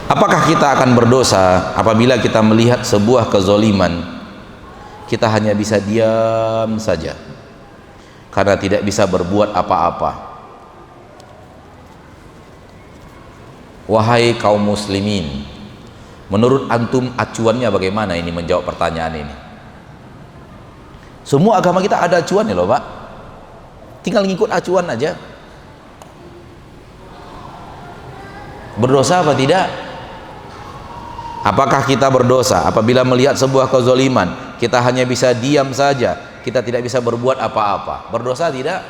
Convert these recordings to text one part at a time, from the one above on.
Apakah kita akan berdosa apabila kita melihat sebuah kezoliman? Kita hanya bisa diam saja karena tidak bisa berbuat apa-apa. Wahai kaum muslimin, menurut antum acuannya bagaimana ini menjawab pertanyaan ini? Semua agama kita ada acuannya loh Pak, tinggal ngikut acuan aja. Berdosa apa tidak? Apakah kita berdosa apabila melihat sebuah kezoliman? Kita hanya bisa diam saja, kita tidak bisa berbuat apa-apa. Berdosa tidak?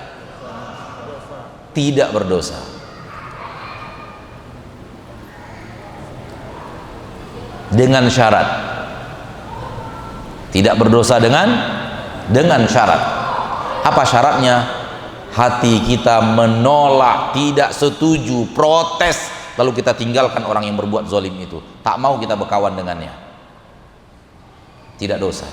Tidak berdosa. Dengan syarat. Tidak berdosa dengan syarat. Apa syaratnya? Hati kita menolak, tidak setuju, protes, lalu kita tinggalkan orang yang berbuat zalim itu. Tak mau kita berkawan dengannya. Tidak dosa.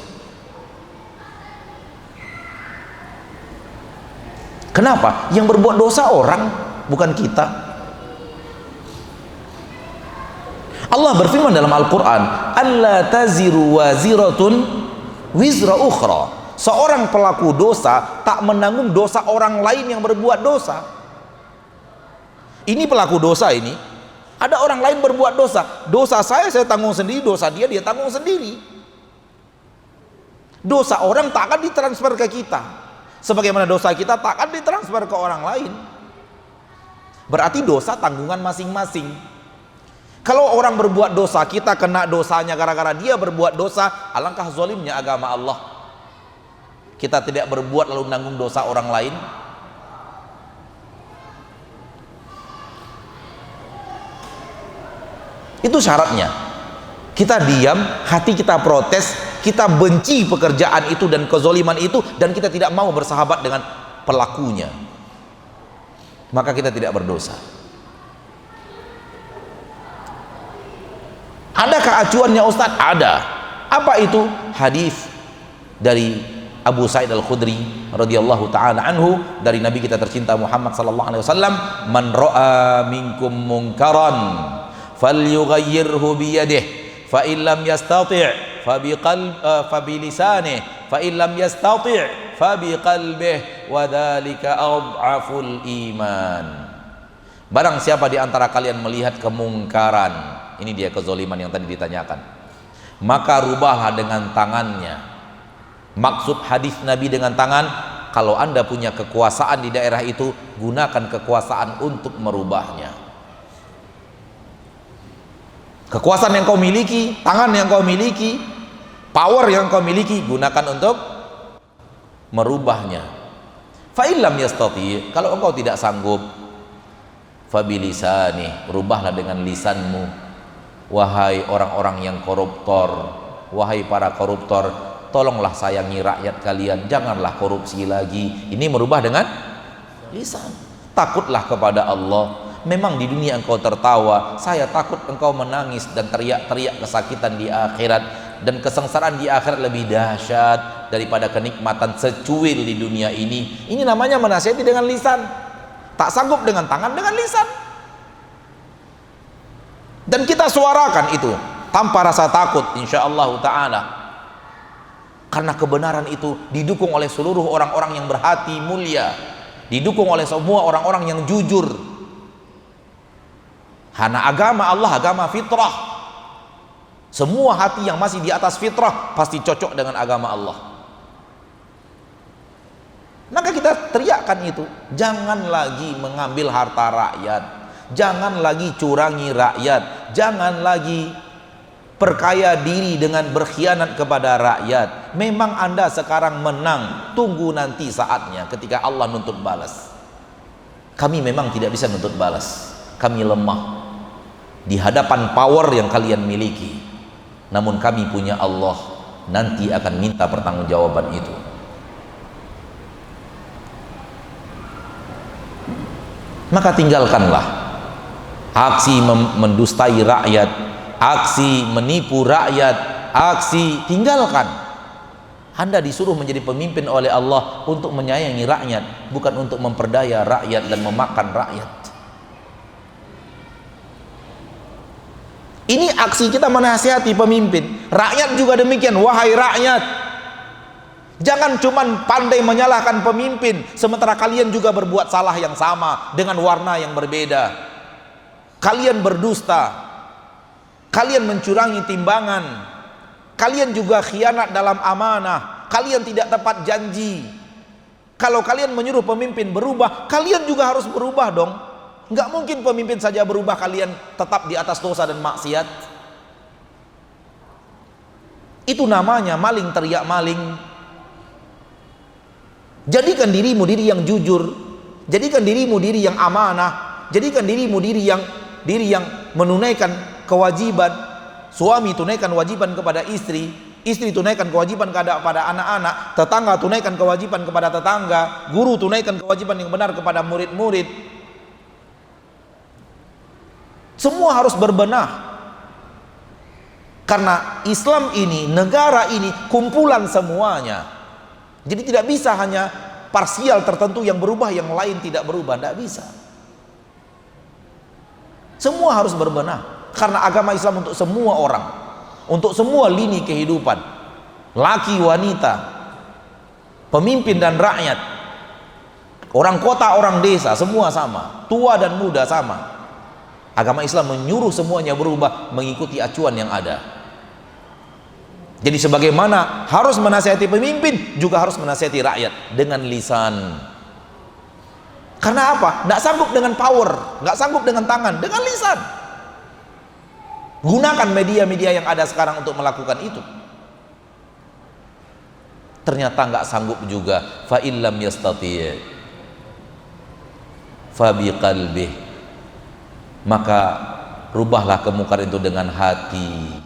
Kenapa? Yang berbuat dosa orang, bukan kita. Allah berfirman dalam Al-Quran, "Alla taziru waziratun wizra ukhra." Seorang pelaku dosa tak menanggung dosa orang lain yang berbuat dosa. Ini pelaku dosa ini, ada orang lain berbuat dosa. Dosa saya tanggung sendiri, dosa dia tanggung sendiri. Dosa orang tak akan ditransfer ke kita, sebagaimana dosa kita tak akan ditransfer ke orang lain. Berarti dosa tanggungan masing-masing. Kalau orang berbuat dosa, kita kena dosanya gara-gara dia berbuat dosa, alangkah zalimnya agama Allah. Kita tidak berbuat lalu nanggung dosa orang lain. Itu syaratnya. Kita diam, hati kita protes, kita benci pekerjaan itu dan kezoliman itu, dan kita tidak mau bersahabat dengan pelakunya, maka kita tidak berdosa. Adakah acuannya Ustaz? Ada. Apa itu? Hadis dari Abu Sa'id Al-Khudri radhiyallahu taala anhu, dari Nabi kita tercinta Muhammad sallallahu alaihi wasallam, "Man ra'a minkum munkaran falyughayyirhu bi yadihi, fa in lam yastati' fa bi lisanihi, fa in lam yastati' fa bi qalbihi, wa dzalika adhaful iman." Barang siapa di antara kalian melihat kemungkaran, ini dia kezoliman yang tadi ditanyakan, maka rubahlah dengan tangannya. Maksud hadis Nabi dengan tangan, kalau Anda punya kekuasaan di daerah itu, gunakan kekuasaan untuk merubahnya. Kekuasaan yang kau miliki, tangan yang kau miliki, power yang kau miliki, gunakan untuk merubahnya. Fa illam yastati, kalau engkau tidak sanggup, fa bilisani, rubahlah dengan lisanmu. Wahai orang-orang yang koruptor, wahai para koruptor, tolonglah sayangi rakyat kalian, janganlah korupsi lagi. Ini merubah dengan lisan. Takutlah kepada Allah. Memang di dunia engkau tertawa, saya takut engkau menangis dan teriak-teriak kesakitan di akhirat, dan kesengsaraan di akhirat lebih dahsyat daripada kenikmatan secuil di dunia ini. Ini namanya menasihati dengan lisan. Tak sanggup dengan tangan, dengan lisan. Dan kita suarakan itu tanpa rasa takut, insyaallah ta'ala, karena kebenaran itu didukung oleh seluruh orang-orang yang berhati mulia, didukung oleh semua orang-orang yang jujur. Karena agama Allah agama fitrah. Semua hati yang masih di atas fitrah pasti cocok dengan agama Allah. Maka kita teriakkan itu, jangan lagi mengambil harta rakyat, jangan lagi curangi rakyat, jangan lagi perkaya diri dengan berkhianat kepada rakyat. Memang Anda sekarang menang, tunggu nanti saatnya ketika Allah nuntut balas. Kami memang tidak bisa nuntut balas, kami lemah di hadapan power yang kalian miliki, namun kami punya Allah, nanti akan minta pertanggungjawaban itu. Maka tinggalkanlah aksi mendustai rakyat, aksi menipu rakyat, aksi tinggalkan. Anda disuruh menjadi pemimpin oleh Allah untuk menyayangi rakyat, bukan untuk memperdaya rakyat dan memakan rakyat. Ini aksi kita menasihati pemimpin. Rakyat juga demikian. Wahai rakyat, jangan cuman pandai menyalahkan pemimpin, sementara kalian juga berbuat salah yang sama dengan warna yang berbeda. Kalian berdusta, kalian mencurangi timbangan, kalian juga khianat dalam amanah, kalian tidak tepat janji. Kalau kalian menyuruh pemimpin berubah, kalian juga harus berubah dong. Nggak mungkin pemimpin saja berubah, kalian tetap di atas dosa dan maksiat. Itu namanya maling teriak maling. Jadikan dirimu diri yang jujur, jadikan dirimu diri yang amanah, jadikan dirimu diri yang menunaikan kewajiban. Suami tunaikan kewajiban kepada istri, istri tunaikan kewajiban kepada anak-anak, tetangga tunaikan kewajiban kepada tetangga, guru tunaikan kewajiban yang benar kepada murid-murid. Semua harus berbenah, karena Islam ini, negara ini kumpulan semuanya. Jadi tidak bisa hanya parsial tertentu yang berubah, yang lain tidak berubah, tidak bisa. Semua harus berbenah, karena agama Islam untuk semua orang, untuk semua lini kehidupan, laki wanita, pemimpin dan rakyat, orang kota orang desa, semua sama, tua dan muda sama. Agama Islam menyuruh semuanya berubah mengikuti acuan yang ada. Jadi sebagaimana harus menasihati pemimpin, juga harus menasihati rakyat dengan lisan. Karena apa? Nggak sanggup dengan power, nggak sanggup dengan tangan, dengan lisan. Gunakan media-media yang ada sekarang untuk melakukan itu. Ternyata nggak sanggup juga. Fa illam yastati' fa biqalbih, maka rubahlah kemungkaran itu dengan hati.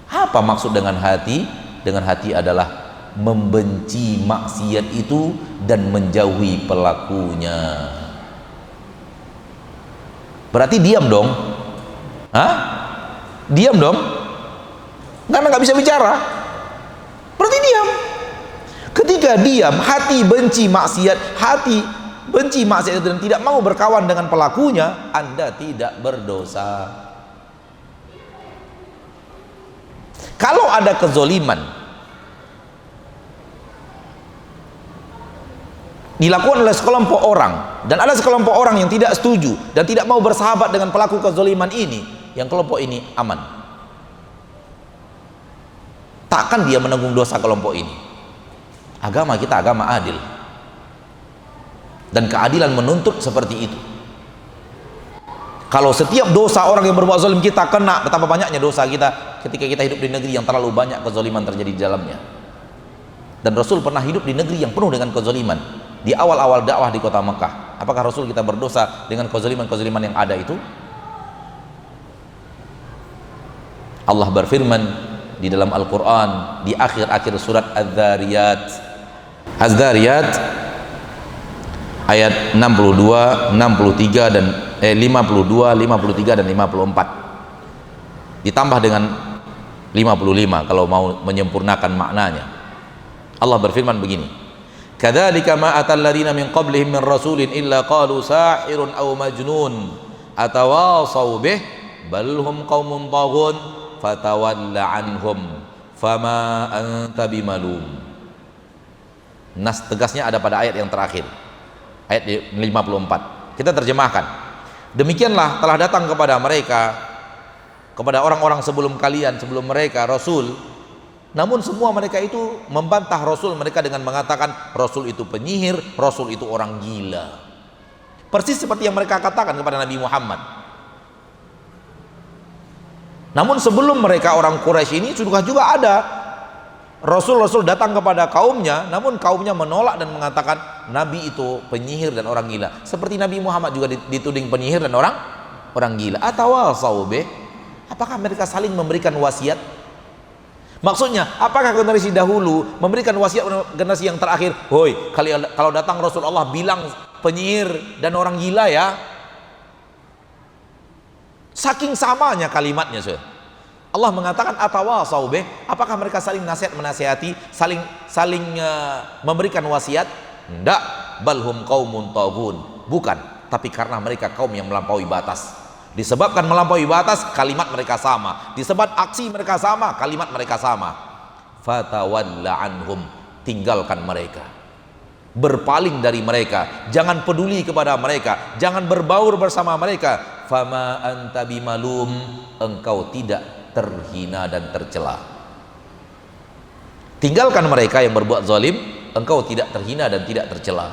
Apa maksud dengan hati? Dengan hati adalah membenci maksiat itu dan menjauhi pelakunya. Berarti diam dong. Hah? Diam dong, karena nggak bisa bicara. Berarti diam. Ketika diam, hati benci maksiat, hati benci maksiat dan tidak mau berkawan dengan pelakunya, Anda tidak berdosa. Kalau ada kezoliman dilakukan oleh sekelompok orang, dan ada sekelompok orang yang tidak setuju dan tidak mau bersahabat dengan pelaku kezoliman ini, yang kelompok ini aman. Takkan dia menanggung dosa kelompok ini. Agama kita agama adil, dan keadilan menuntut seperti itu. Kalau setiap dosa orang yang berbuat zalim kita kena, betapa banyaknya dosa kita ketika kita hidup di negeri yang terlalu banyak kezaliman terjadi di dalamnya. Dan Rasul pernah hidup di negeri yang penuh dengan kezaliman di awal-awal dakwah di kota Mekah. Apakah Rasul kita berdosa dengan kezaliman-kezaliman yang ada itu? Allah berfirman di dalam Al-Quran di akhir-akhir surat Az-Zariyat ayat 62, 63 dan 52, 53 dan 54, ditambah dengan 55 kalau mau menyempurnakan maknanya. Allah berfirman begini, kadzalika ma atal ladzina min qablihim min rasulin illa qalu sahirun aw majnun atawasaw bih bal hum qaumun taghun fatawalla anhum fama anta bimalum. Nas tegasnya ada pada ayat yang terakhir, ayat 54. Kita terjemahkan, demikianlah telah datang kepada mereka, kepada orang-orang sebelum kalian, sebelum mereka Rasul, namun semua mereka itu membantah Rasul mereka dengan mengatakan Rasul itu penyihir, Rasul itu orang gila. Persis seperti yang mereka katakan kepada Nabi Muhammad. Namun sebelum mereka orang Quraisy ini sudah juga ada Rasul-Rasul datang kepada kaumnya, namun kaumnya menolak dan mengatakan Nabi itu penyihir dan orang gila. Seperti Nabi Muhammad juga dituding penyihir dan orang gila. Atawasau bih, apakah mereka saling memberikan wasiat? Maksudnya, apakah generasi dahulu memberikan wasiat generasi yang terakhir? Hoi, kalau datang Rasulullah bilang penyihir dan orang gila ya. Saking samanya kalimatnya, Allah mengatakan atawasau bih, apakah mereka saling nasihat menasihati, saling memberikan wasiat? Enggak, balhum qaumun taghun, bukan, tapi karena mereka kaum yang melampaui batas. Disebabkan melampaui batas, kalimat mereka sama. Disebab aksi mereka sama, kalimat mereka sama. Fatawalla anhum, tinggalkan mereka, berpaling dari mereka, jangan peduli kepada mereka, jangan berbaur bersama mereka. Fama anta bimalum, engkau tidak terhina dan tercela. Tinggalkan mereka yang berbuat zalim, engkau tidak terhina dan tidak tercela.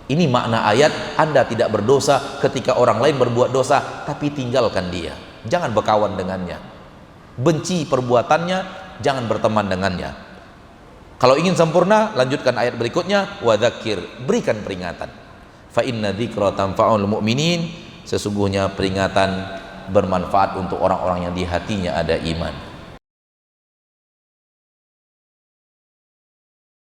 Ini makna ayat, Anda tidak berdosa ketika orang lain berbuat dosa, tapi tinggalkan dia, jangan berkawan dengannya, benci perbuatannya, jangan berteman dengannya. Kalau ingin sempurna, lanjutkan ayat berikutnya, wadzakir, berikan peringatan. Fa inna dzikra tanfa'ul mu'minin, sesungguhnya peringatan bermanfaat untuk orang-orang yang di hatinya ada iman.